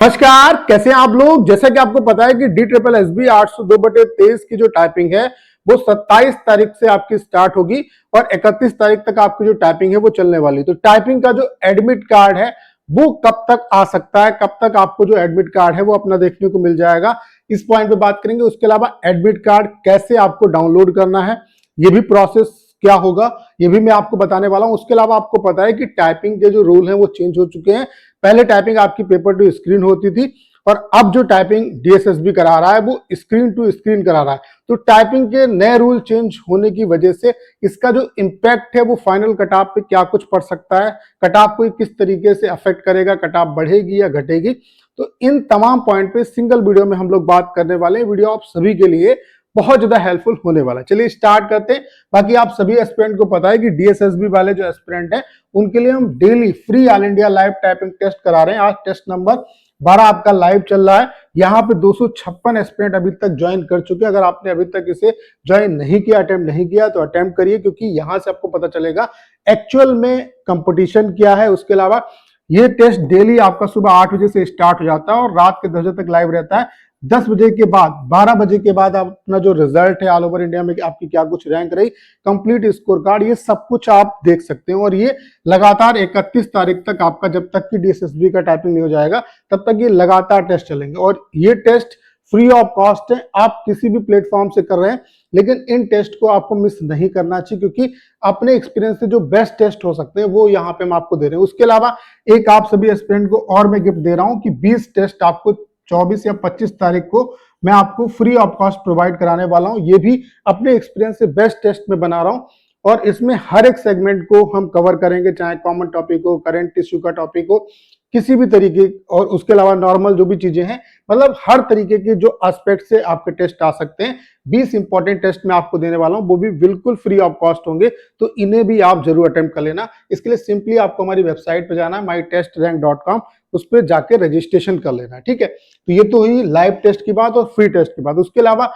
नमस्कार, कैसे हैं आप लोग। जैसा कि आपको पता है कि DSSB 802/23 की जो टाइपिंग है वो 27 तारीख से आपकी स्टार्ट होगी और 31 तारीख तक आपकी जो टाइपिंग है वो चलने वाली। तो टाइपिंग का जो एडमिट कार्ड है वो कब तक आ सकता है, कब तक आपको जो एडमिट कार्ड है वो अपना देखने को मिल जाएगा, इस पॉइंट पे बात करेंगे। उसके अलावा एडमिट कार्ड कैसे आपको डाउनलोड करना है, ये भी प्रोसेस क्या होगा, ये भी मैं आपको बताने वाला हूं। उसके अलावा आपको पता है कि टाइपिंग के जो रूल हैं वो चेंज हो चुके हैं। पहले टाइपिंग आपकी पेपर टू स्क्रीन होती थी और अब जो टाइपिंग DSSB करा रहा है वो स्क्रीन टू स्क्रीन करा रहा है। तो टाइपिंग के नए रूल चेंज होने की वजह से इसका जो इम्पैक्ट है वो फाइनल कटऑफ पे क्या कुछ पड़ सकता है, कटऑफ को किस तरीके से अफेक्ट करेगा, कटऑफ बढ़ेगी या घटेगी, तो इन तमाम पॉइंट पे सिंगल वीडियो में हम लोग बात करने वाले हैं। वीडियो आप सभी के लिए बहुत ज्यादा हेल्पफुल होने वाला है। चलिए स्टार्ट करते हैं। बाकी आप सभी एस्पिरेंट को पता है कि DSSB वाले जो एस्पिरेंट हैं उनके लिए हम daily free all India live typing test करा रहे हैं। आज टेस्ट नंबर 12 आपका लाइव चल रहा है। यहाँ पे 256 एस्पिरेंट अभी तक ज्वाइन कर चुके हैं। अगर आपने अभी तक इसे ज्वाइन नहीं किया, अटेम्प्ट नहीं किया, तो अटेम्प्ट करिए, क्योंकि यहाँ से आपको पता चलेगा एक्चुअल में कंपटीशन क्या है। उसके अलावा ये टेस्ट डेली आपका सुबह 8 बजे से स्टार्ट हो जाता है और रात के 10 बजे तक लाइव रहता है। 10 बजे के बाद 12 बजे के बाद अपना जो रिजल्ट है ऑल ओवर इंडिया में आपकी क्या कुछ रैंक रही, कंप्लीट स्कोर कार्ड, ये सब कुछ आप देख सकते हैं। और ये लगातार 31 तारीख तक आपका, जब तक कि DSSB का टाइपिंग नहीं हो जाएगा तब तक ये लगातार टेस्ट चलेंगे। और ये टेस्ट फ्री ऑफ कॉस्ट है, आप किसी भी प्लेटफॉर्म से कर रहे हैं, लेकिन इन टेस्ट को आपको मिस नहीं करना चाहिए, क्योंकि अपने एक्सपीरियंस से जो बेस्ट टेस्ट हो सकते हैं वो यहाँ पे हम आपको दे रहे हैं। उसके अलावा एक आप सभी एस्पिरेंट को और मैं गिफ्ट दे रहा हूँ कि 20 टेस्ट आपको 24 या 25 तारीख को मैं आपको फ्री ऑफ कॉस्ट प्रोवाइड कराने वाला हूं। ये भी अपने एक्सपीरियंस से बेस्ट टेस्ट में बना रहा हूं और इसमें हर एक सेगमेंट को हम कवर करेंगे, चाहे कॉमन टॉपिक हो, करंट इश्यू का टॉपिक हो, किसी भी तरीके, और उसके अलावा नॉर्मल जो भी चीजें हैं, मतलब हर तरीके के जो एस्पेक्ट से आपके टेस्ट आ सकते हैं। 20 इंपॉर्टेंट टेस्ट मैं आपको देने वाला हूं, वो भी बिल्कुल फ्री ऑफ कॉस्ट होंगे, तो इन्हें भी आप जरूर अटेम्प्ट कर लेना। इसके लिए सिंपली आपको हमारी वेबसाइट पे जाना है mytestrank.com, उस पर जाके रजिस्ट्रेशन कर लेना, ठीक है। तो ये तो हुई लाइव टेस्ट की बात और फ्री टेस्ट की बात। उसके अलावा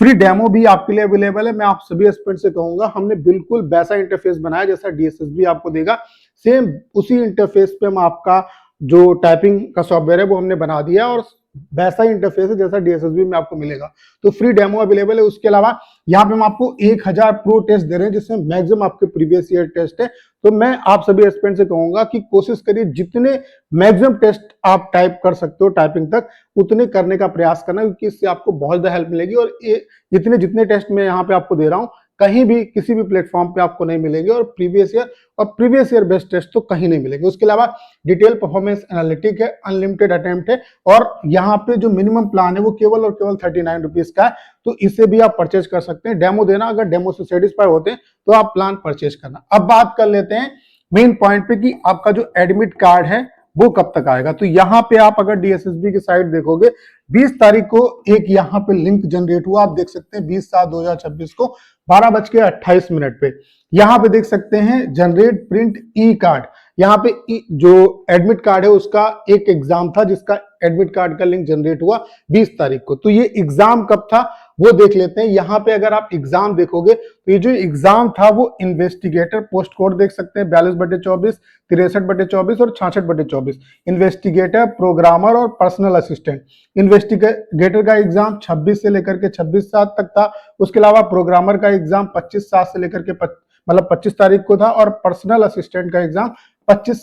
फ्री डेमो भी आपके लिए अवेलेबल है। मैं आप सभी एस्पिरेंट से कहूंगा, हमने बिल्कुल वैसा इंटरफेस बनाया जैसा DSSB आपको देगा, सेम उसी इंटरफेस पे हम आपका जो टाइपिंग का सॉफ्टवेयर है वो हमने बना दिया और वैसा ही इंटरफेस है जैसा DSSB में आपको मिलेगा। तो फ्री डेमो अवेलेबल है। उसके अलावा यहाँ पे हम आपको 1000 प्रो टेस्ट दे रहे हैं, जिसमें मैक्सिमम आपके प्रीवियस ईयर टेस्ट है। तो मैं आप सभी एस्पिरेंट से कहूंगा कि कोशिश करिए जितने मैक्सिमम टेस्ट आप टाइप कर सकते हो टाइपिंग तक, उतने करने का प्रयास करना, क्योंकि इससे आपको बहुत ज्यादा हेल्प मिलेगी। और ये जितने जितने टेस्ट मैं यहाँ पे आपको दे रहा हूँ, कहीं भी किसी भी प्लेटफॉर्म पे आपको नहीं मिलेंगे, और प्रीवियस ईयर बेस्ट टेस्ट तो कहीं नहीं मिलेंगे। उसके अलावा डिटेल परफॉर्मेंस एनालिटिक है, अनलिमिटेड अटेम्प्ट है, और यहाँ पे जो मिनिमम प्लान है वो केवल और केवल 39 रुपीज का है। तो इसे भी आप परचेज कर सकते हैं। डेमो देना, अगर डेमो से सेटिस्फाई होते हैं तो आप प्लान परचेज करना। अब बात कर लेते हैं मेन पॉइंट पे कि आपका जो एडमिट कार्ड है वो कब तक आएगा। तो यहाँ पे आप अगर DSSB की साइट देखोगे, 20 तारीख को एक यहाँ पे लिंक जनरेट हुआ, आप देख सकते हैं 20/7/2026 को 12:28 पे। यहाँ पे देख सकते हैं जनरेट प्रिंट ई कार्ड। यहाँ पे जो एडमिट कार्ड है उसका एक एग्जाम था, जिसका एडमिट कार्ड का लिंक जनरेट हुआ 20 तारीख को। तो ये एग्जाम कब था वो देख लेते हैं। यहाँ पे अगर आप एग्जाम देखोगे तो ये जो एग्जाम था वो इन्वेस्टिगेटर, पोस्ट कोड देख सकते हैं 42/24, 63/24 और 66/24। इन्वेस्टिगेटर, प्रोग्रामर और पर्सनल असिस्टेंट। इन्वेस्टिगेटर का एग्जाम 26 से लेकर के 26/7 तक था। उसके अलावा प्रोग्रामर का एग्जाम 25/7 से लेकर के 25 तारीख को था, और पर्सनल असिस्टेंट का एग्जाम 25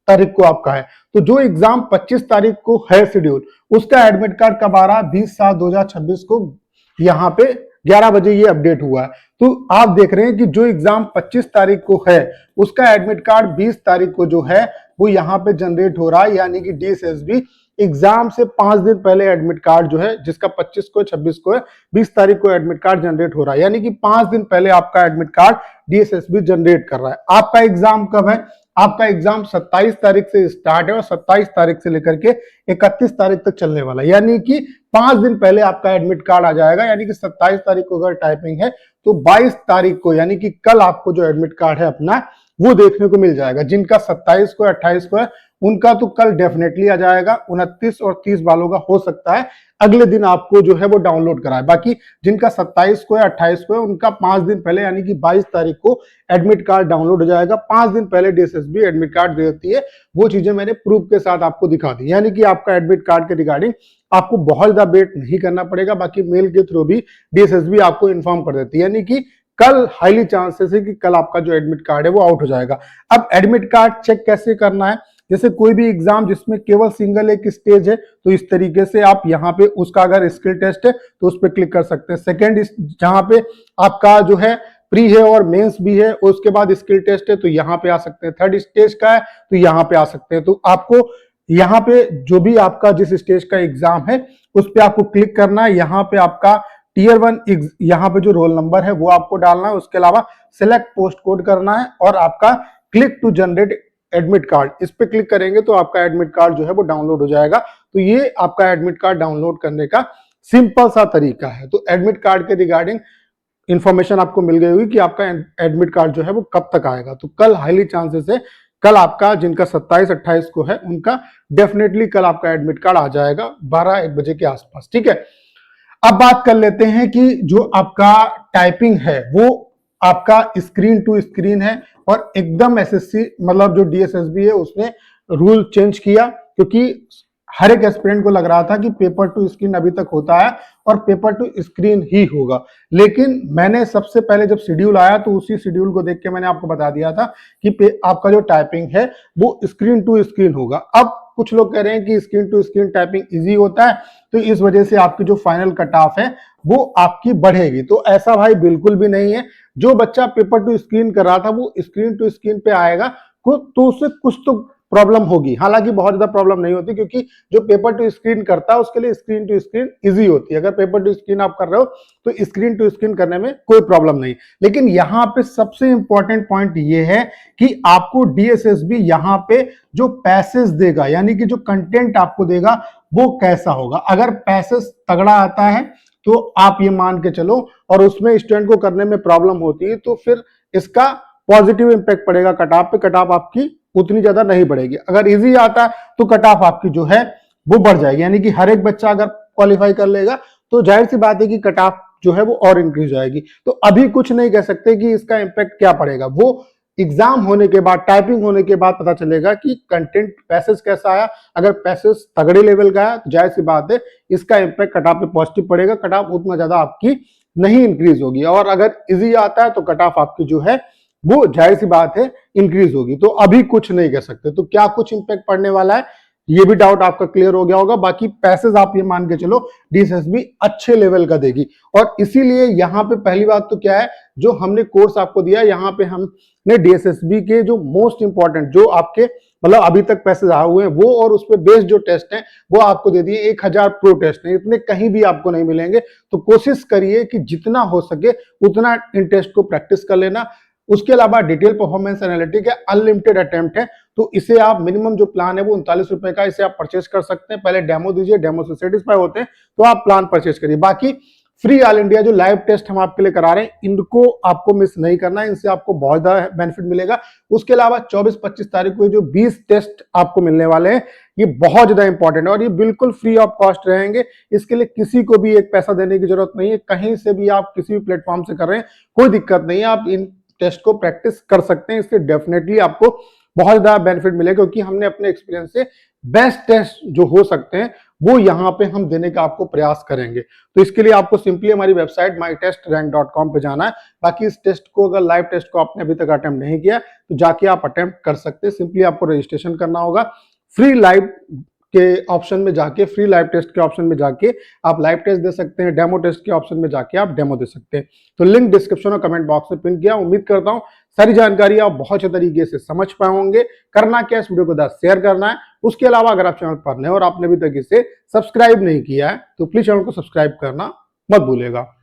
तारीख को आपका है। तो जो एग्जाम 25 तारीख को है शेड्यूल, उसका एडमिट कार्ड कब आ रहा है? 20/7/2026 को यहाँ पे 11 बजे ये अपडेट हुआ है। तो आप देख रहे हैं कि जो एग्जाम 25 तारीख को है उसका एडमिट कार्ड 20 तारीख को जो है वो यहाँ पे जनरेट हो रहा है। यानी कि DSSB एग्जाम से 5 दिन पहले एडमिट कार्ड जो है, जिसका 25 को 26 को है, 20 तारीख को एडमिट कार्ड जनरेट हो रहा है। यानी कि 5 दिन पहले आपका एडमिट कार्ड DSSB जनरेट कर रहा है। आपका एग्जाम कब है? आपका एग्जाम 27 तारीख से स्टार्ट है और 27 तारीख से लेकर के 31 तारीख तक चलने वाला है। यानी कि 5 दिन पहले आपका एडमिट कार्ड आ जाएगा। यानी कि 27 तारीख को अगर टाइपिंग है तो 22 तारीख को, यानी कि कल, आपको जो एडमिट कार्ड है अपना वो देखने को मिल जाएगा। जिनका 27 को 28 को है उनका तो कल डेफिनेटली आ जाएगा। 29 और 30 वालों का हो सकता है अगले दिन आपको जो है वो डाउनलोड कराए। बाकी जिनका 27 को या 28 को है उनका 5 दिन पहले यानी कि 22 तारीख को एडमिट कार्ड डाउनलोड हो जाएगा। 5 दिन पहले डीएसएसबी एडमिट कार्ड दे देती है। वो चीजें मैंने प्रूफ के साथ आपको दिखा दी, यानी कि आपका एडमिट कार्ड के रिगार्डिंग आपको बहुत ज्यादा वेट नहीं करना पड़ेगा। बाकी मेल के थ्रू भी डीएसएसबी आपको इन्फॉर्म कर देती है, यानी कि कल हाईली चांसेस है कि कल आपका जो एडमिट कार्ड है वो आउट हो जाएगा। अब एडमिट कार्ड चेक कैसे करना है, जैसे कोई भी एग्जाम जिसमें केवल सिंगल एक स्टेज है तो इस तरीके से आप यहाँ पे उसका अगर स्किल टेस्ट है तो उस पर क्लिक कर सकते हैं। सेकेंड जहां पे आपका जो है प्री है और मेंस भी है, उसके बाद स्किल टेस्ट है तो यहाँ पे आ सकते हैं। थर्ड स्टेज का है तो यहाँ पे आ सकते हैं। तो आपको यहाँ पे जो भी आपका जिस स्टेज का एग्जाम है उस पर आपको क्लिक करना है। यहाँ पे आपका टीयर 1 यहाँ पे जो रोल नंबर है वो आपको डालना है। उसके अलावा सिलेक्ट पोस्ट कोड करना है और आपका click to generate admit card, इस पे क्लिक करेंगे तो आपका एडमिट कार्ड जो है वो डाउनलोड हो जाएगा। तो ये आपका एडमिट कार्ड डाउनलोड करने का सिंपल सा तरीका है। तो एडमिट कार्ड के रिगार्डिंग इंफॉर्मेशन आपको मिल गई होगी कि आपका एडमिट कार्ड जो है वो कब तक आएगा। तो कल हाईली चांसेस है कल आपका जिनका 27-28 को है उनका डेफिनेटली कल आपका एडमिट कार्ड आ जाएगा 12-1 बजे के आसपास। ठीक है, अब बात कर लेते हैं कि जो आपका टाइपिंग है वो आपका स्क्रीन टू स्क्रीन है और एकदम एसएससी मतलब जो डीएसएसबी है उसने रूल चेंज किया, क्योंकि हर एक एस्पिरेंट को लग रहा था कि पेपर टू स्क्रीन अभी तक होता है और पेपर टू स्क्रीन ही होगा। लेकिन मैंने सबसे पहले जब शेड्यूल आया तो उसी शेड्यूल को देख के मैंने आपको बता दिया था कि आपका जो टाइपिंग है वो स्क्रीन टू स्क्रीन होगा। अब कुछ लोग कह रहे हैं कि screen to screen typing easy होता है तो इस वजह से आपकी जो फाइनल कट ऑफ है वो आपकी बढ़ेगी। तो ऐसा भाई बिल्कुल भी नहीं है। जो बच्चा पेपर टू स्क्रीन कर रहा था वो स्क्रीन टू स्क्रीन पे आएगा तो उससे कुछ तो प्रॉब्लम होगी, हालांकि बहुत ज्यादा प्रॉब्लम नहीं होती, क्योंकि जो पेपर टू स्क्रीन करता है उसके लिए स्क्रीन टू स्क्रीन इजी होती है। अगर पेपर टू स्क्रीन आप कर रहे हो तो स्क्रीन टू स्क्रीन करने में कोई प्रॉब्लम नहीं। लेकिन यहाँ पे सबसे इंपॉर्टेंट पॉइंट ये है कि आपको डीएसएसबी यहाँ पे जो पैसेज देगा यानी कि जो कंटेंट आपको देगा वो कैसा होगा। अगर पैसेज तगड़ा आता है तो आप ये मान के चलो और उसमें स्टूडेंट को करने में प्रॉब्लम होती है तो फिर इसका पॉजिटिव इंपैक्ट पड़ेगा कट ऑफ पे। कट ऑफ आपकी उतनी ज्यादा नहीं बढ़ेगी। अगर इजी आता है तो कट ऑफ आपकी जो है वो बढ़ जाएगी, यानी कि हर एक बच्चा अगर क्वालिफाई कर लेगा तो जाहिर सी बात है कि कट ऑफ जो है वो और इंक्रीज हो जाएगी। तो अभी कुछ नहीं कह सकते कि इसका इंपैक्ट क्या पड़ेगा, वो एग्जाम होने के बाद टाइपिंग होने के बाद पता चलेगा कि कंटेंट पैसेज कैसा आया। अगर पैसेज तगड़े लेवल का है तो जाहिर सी बात है इसका इंपैक्ट कट ऑफ पे पॉजिटिव पड़ेगा। कट ऑफ उतना ज्यादा आपकी नहीं इंक्रीज होगी और अगर इजी आता है तो कट ऑफ आपकी जो है वो जाहिर सी बात है इंक्रीज होगी। तो अभी कुछ नहीं कह सकते। तो क्या कुछ इंपैक्ट पड़ने वाला है ये भी डाउट आपका क्लियर हो गया होगा। बाकी पैसेज आप ये मान के चलो डीएसएसबी अच्छे लेवल का देगी और इसीलिए यहाँ पे पहली बात तो क्या है, जो हमने कोर्स आपको दिया यहाँ पे हमने डीएसएसबी के जो मोस्ट इंपॉर्टेंट जो आपके मतलब अभी तक पैसेज आए हुए हैं वो और उस पर बेस्ड जो टेस्ट हैं वो आपको दे दिए। 1000 प्रो टेस्ट हैं, इतने कहीं भी आपको नहीं मिलेंगे। तो कोशिश करिए कि जितना हो सके उतना इन टेस्ट को प्रैक्टिस कर लेना। उसके अलावा डिटेल परफॉर्मेंस एनालिटिक है, अनलिमिटेड अटेम्प्ट है, तो इसे आप मिनिमम जो प्लान है वो 39 रुपए का, इसे आप परचेस कर सकते हैं। पहले डेमो दीजिए, डेमो से सेटिस्फाई होते हैं तो आप प्लान परचेस करिए। बाकी फ्री ऑल इंडिया जो लाइव टेस्ट हम आपके लिए करा रहे हैं इनको आपको मिस नहीं करना है, इनसे आपको बहुत ज्यादा बेनिफिट मिलेगा। उसके अलावा 24-25 तारीख को जो 20 टेस्ट आपको मिलने वाले हैं ये बहुत ज्यादा इंपॉर्टेंट है और ये बिल्कुल फ्री ऑफ कॉस्ट रहेंगे। इसके लिए किसी को भी एक पैसा देने की जरूरत नहीं है, कहीं से भी आप किसी भी प्लेटफॉर्म से कर रहे हैं कोई दिक्कत नहीं है, आप इन टेस्ट को प्रैक्टिस कर सकते हैं। इससे डेफिनेटली आपको बहुत ज्यादा बेनिफिट मिलेगा, क्योंकि हमने अपने एक्सपीरियंस से बेस्ट टेस्ट जो हो सकते हैं वो यहाँ पे हम देने का आपको प्रयास करेंगे। तो इसके लिए आपको सिंपली हमारी वेबसाइट mytestrank.com पे जाना है। बाकी इस टेस्ट को अगर लाइव टेस्ट को आपने अभी तक अटेम्प्ट नहीं किया तो जाके आप अटेम्प्ट कर सकते हैं। सिंपली आपको रजिस्ट्रेशन करना होगा, फ्री लाइव के ऑप्शन में जाके फ्री लाइव टेस्ट के ऑप्शन में जाके आप लाइव टेस्ट दे सकते हैं, डेमो टेस्ट के ऑप्शन में जाके आप डेमो दे सकते हैं। तो लिंक डिस्क्रिप्शन और कमेंट बॉक्स में पिन किया। उम्मीद करता हूं सारी जानकारी आप बहुत अच्छे तरीके से समझ पाए होंगे। करना क्या, इस वीडियो को शेयर करना है। उसके अलावा अगर आप चैनल पर नए और आपने अभी तक इसे सब्सक्राइब नहीं किया है तो प्लीज चैनल को सब्सक्राइब करना मत भूलिएगा।